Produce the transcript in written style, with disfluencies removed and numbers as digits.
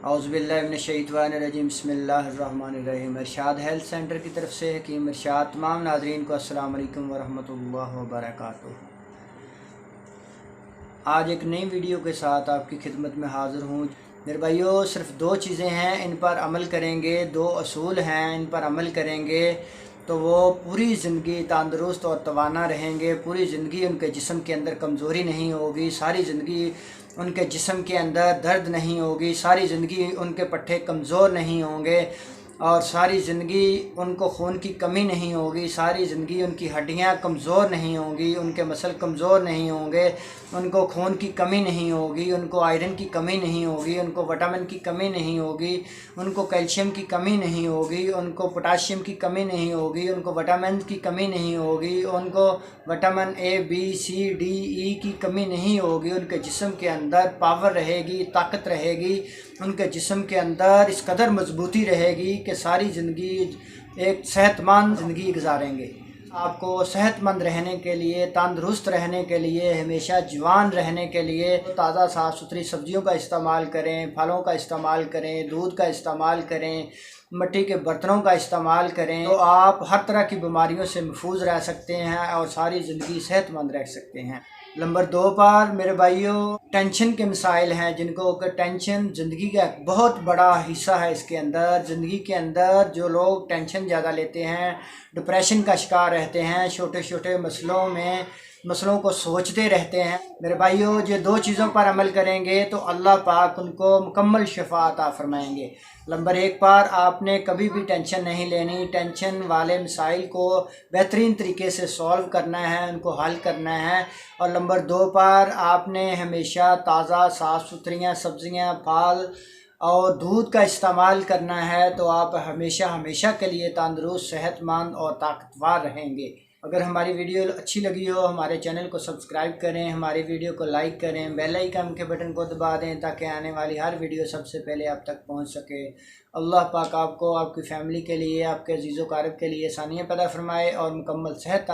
औज़ुबिल्लाहि मिनश्शैतानिर्रजीम बिस्मिल्लाहिर्रहमानिर्रहीम। इरशाद health centre की तरफ से हकीम इरशाद। तमाम नाज़रीन को अस्सलाम वालेकुम वरहमतुल्लाहि वबरकातुहू। आज एक नई वीडियो के साथ आपकी खिदमत में हाज़िर हूँ। मेरे भाइयों, सिर्फ दो चीज़ें हैं, इन पर अमल करेंगे, दो असूल हैं, इन पर अमल करेंगे तो वो पूरी ज़िंदगी तंदुरुस्त और तवाना रहेंगे। पूरी ज़िंदगी उनके जिस्म के अंदर कमज़ोरी नहीं होगी, सारी ज़िंदगी उनके जिस्म के अंदर दर्द नहीं होगी, सारी ज़िंदगी उनके पट्टे कमज़ोर नहीं होंगे और सारी ज़िंदगी उनको खून की कमी नहीं होगी, सारी ज़िंदगी उनकी हड्डियाँ कमज़ोर नहीं होंगी, उनके मसल कमज़ोर नहीं होंगे, उनको खून की कमी नहीं होगी, उनको आयरन की कमी नहीं होगी, उनको विटामिन की कमी नहीं होगी, उनको कैल्शियम की कमी नहीं होगी, उनको पोटाशियम की कमी नहीं होगी, उनको विटामिन की कमी नहीं होगी, उनको vitamin A B C D E की कमी नहीं होगी। उनके जिस्म के अंदर पावर रहेगी, ताकत रहेगी, उनके जिस्म के अंदर इस कदर मजबूती रहेगी कि सारी ज़िंदगी एक सेहतमंद ज़िंदगी गुजारेंगे। आपको सेहतमंद रहने के लिए, तंदुरुस्त रहने के लिए, हमेशा जवान रहने के लिए ताज़ा साफ़ सुथरी सब्जियों का इस्तेमाल करें, फलों का इस्तेमाल करें, दूध का इस्तेमाल करें, मिट्टी के बर्तनों का इस्तेमाल करें तो आप हर तरह की बीमारियों से महफूज रह सकते हैं और सारी ज़िंदगी सेहतमंद रह सकते हैं। नंबर 2 पर मेरे भाइयों, टेंशन के मसाइल हैं जिनको कि टेंशन ज़िंदगी का एक बहुत बड़ा हिस्सा है। इसके अंदर ज़िंदगी के अंदर जो लोग टेंशन ज़्यादा लेते हैं, डिप्रेशन का शिकार रहते हैं, छोटे छोटे मसलों को सोचते रहते हैं, मेरे भाइयों, ये दो चीज़ों पर अमल करेंगे तो अल्लाह पाक उनको मुकम्मल शिफा अता फरमाएंगे। नंबर 1 पर आपने कभी भी टेंशन नहीं लेनी, टेंशन वाले मसाइल को बेहतरीन तरीके से सॉल्व करना है, उनको हल करना है। और नंबर 2 पर आपने हमेशा ताज़ा साफ़ सुथरियाँ सब्ज़ियाँ, फल और दूध का इस्तेमाल करना है तो आप हमेशा के लिए तंदुरुस्त, सेहतमंद और ताकतवर रहेंगे। अगर हमारी वीडियो अच्छी लगी हो, हमारे चैनल को सब्सक्राइब करें, हमारी वीडियो को लाइक करें, बेल आइकन के बटन को दबा दें ताकि आने वाली हर वीडियो सबसे पहले आप तक पहुंच सके। अल्लाह पाक आपको, आपकी फ़ैमिली के लिए, आपके अजीज़ व क़रीब के लिए आसानियाँ पैदा फरमाए और मुकम्मल सेहत